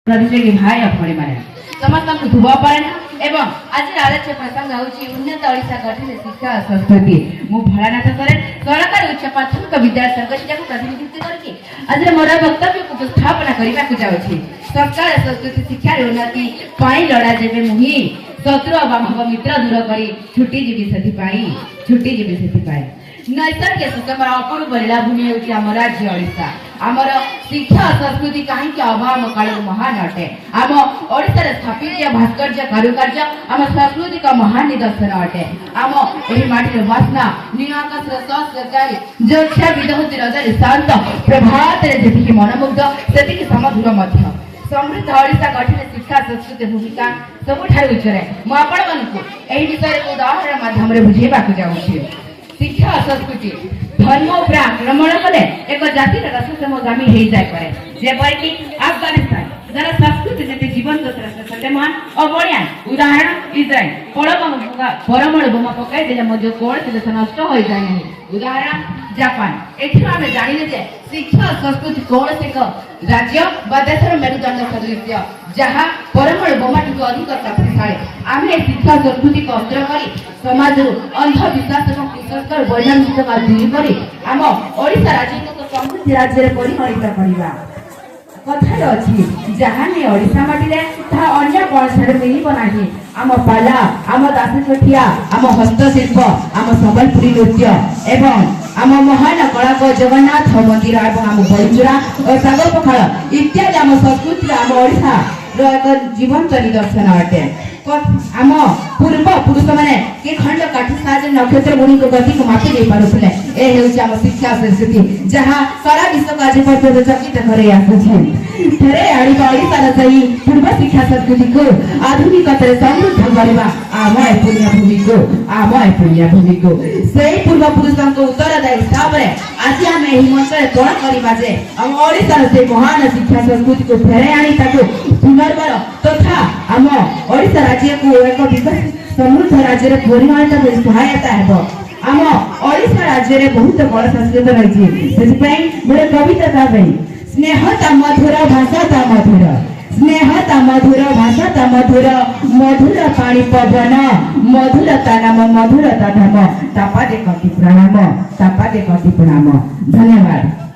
प्रतियोगी भाई अपने माने समस्त धुआ पारे एवं आज आलोच्य प्रसंग होची उन्नत ओडिशा गठन शिक्षा संस्कृति मु भोलानाथ सोरेन सरकार उच्च प्राथमिक विद्यालय संगठन को प्रतिनिधित्व करके आज मोर वक्तव्य को उपस्थापना करबा को जाउछि। सरकार संस्कृति शिक्षा उन्नति पाई लड़ा जेबे मुही शत्रु अभाव मित्र दूर करी छुट्टी जीवी सेति पाई नैसर्गिक सुषम अपूर्व लीलाभूमि होची आम राज्य ओडिशा। आमर शिक्षा संस्कृति कहीं अभाव काल महान अटे। आम ओडिशा स्थापित भास्कर्य कारुकार्य आम सांस्कृतिक महान निदर्शन अटे। आम एही माटी वासना नीलाकाश सरकारी जोक्षा विदहुति रजनी शांत प्रभात जेतिकी मनमुग्ध सेतिकी समधुर मध्य समृद्ध ओडिशा गठन शिक्षा संस्कृति भूमिका सबुठार उच्चरे मु आपण मानकु एही विषय उदाहरण माध्यम रे बुझेबा को जाउछि। शिक्षा संस्कृति धर्म उपर आक्रमण कले एक जातिर रससमगामी हो जाए पारे जेपरिक अफगानिस्तान जरा संस्कृति जेते जीवन सते महान और बढ़िया उदाहरण इजराइल परमाणु बोमा पकाई देले मध्य कोण देश नष्ट हो जाए नहीं। उदाहरण जापान एठी आमे जानिले जे शिक्षा संस्कृति कोण से एक राज्य बा देशर मेरुदंड सदृश जहाँ परमाणु बोमा टू अधिक शक्तिशाली आमे शिक्षा संस्कृति को अस्त्र करी समाज अंधविश्वास और कुसंस्कार वैज्ञानिक का दूर करी आम ओडिशा राज्य को समृद्धि राज्य रे परिगणित करिबा कथार अछि जहाँ ने ओडिशा माटी रे ता अन्य कोनसरे मिलिबो नाही। आम पाला आम दासछठिया आम हस्तशिल्प आम संबलपुरी नृत्य एवं आम महान कला को जगन्नाथ मंदिर एवं आम बड़चुरा और सागर पखाल इत्यादि आम संस्कृति आम ओडिशा रो एक जीवंत निदर्शन अटे। आम पूर्व पुरुष माने के खंड काठी साज नक्षत्र गुणी को गति को मापी दे पारुथले ए हेउची आम शिक्षा संस्कृति जहाँ सारा विश्व का जीवन पर चकित करे आछे। थरे आड़ी ओडिशा रे सही पूर्व शिक्षा संस्कृति को आधुनिकता रे समृद्ध करबा आमय पुण्य भूमि को सेही पूर्व पुरुषों को उत्तरदायी हिसाब रे आज हम एही मंच रे कोण करबा जे हम ओडिशा रे से महान शिक्षा संस्कृति को फेरे आनी ताको पुनर्बार तथा आम ओडिशा राज्य को एक विकसित समृद्ध राज्य रे परिगणित होई सहायता हेबो। आम ओडिशा राज्य रे बहुत बड़ संस्कृति रही सेति मोर कविता ता भाई स्नेहता मधुर भाषा ता मधुर स्नेहता मधुर भाषा ता मधुर मधुर पानी पवन मधुरता नाम मधुरता धाम तापा दे कति प्रणाम धन्यवाद।